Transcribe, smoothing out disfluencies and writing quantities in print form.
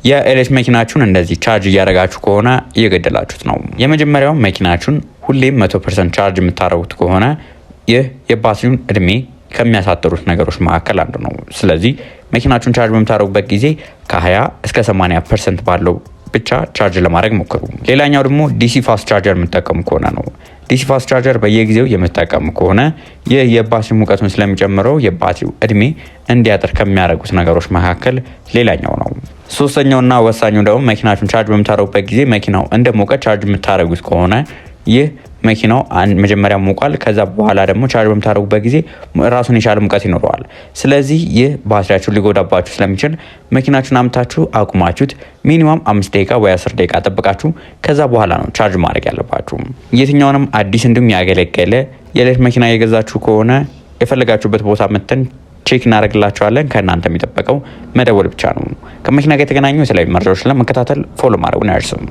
የኤሌክትሪክ መኪናችሁን እንደዚህ ቻርጅ እያደረጋችሁ ከሆነ እየገደላችሁት ነው። የመጀመሪያው መኪናችሁን ሁሌም 100% ቻርጅ የምታደርጉት ከሆነ ይህ የባትሪውን እድሜ ከሚያሳጥሩት ነገሮች መካከል አንዱ ነው። ስለዚህ መኪናችሁን ቻርጅ በምታደርጉበት ጊዜ ከ20 እስከ 80% ባለው ብቻ ቻርጅ ለማድረግ ሞክሩ። ሌላኛው ደግሞ ዲሲ ፋስት ቻርጀር የምትጠቀሙ ከሆነ ነው። ዲሲ ፋስት ቻርጀር በየጊዜው የምትጠቀሙ ከሆነ ይህ የባትሪ ሙቀቱን ስለሚጨምረው የባትሪው እድሜ እንዲያጥር ከሚያደርጉት ነገሮች መካከል ሌላኛው ነው። ሶስተኛውና ወሳኙ ደግሞ መኪናችሁን ቻርጅ በምታደርጉበት ጊዜ መኪናው እንደ ሞቀ ቻርጅ የምታደርጉት ከሆነ ይህ መኪናው መጀመሪያ ሞቋል፣ ከዛ በኋላ ደግሞ ቻርጅ በምታደርጉበት ጊዜ ራሱን የቻለ ሙቀት ይኖረዋል። ስለዚህ ይህ ባትሪያችሁን ሊጎዳባችሁ ስለሚችል መኪናችሁን አምታችሁ አቁማችሁት ሚኒማም 5 ደቂቃ ወይ 10 ደቂቃ ጠብቃችሁ ከዛ በኋላ ነው ቻርጅ ማድረግ ያለባችሁ። የትኛውንም አዲስ እንዲሁም ያገለገለ የኤሌክትሪክ መኪና የገዛችሁ ከሆነ የፈለጋችሁበት ቦታ መተን ቼክ እናደርግላችኋለን። ከእናንተ የሚጠበቀው መደወል ብቻ ነው። ከመኪና ጋር የተገናኙ የተለያዩ መረጃዎች ለመከታተል ፎሎ ማድረጉን አይርሱም።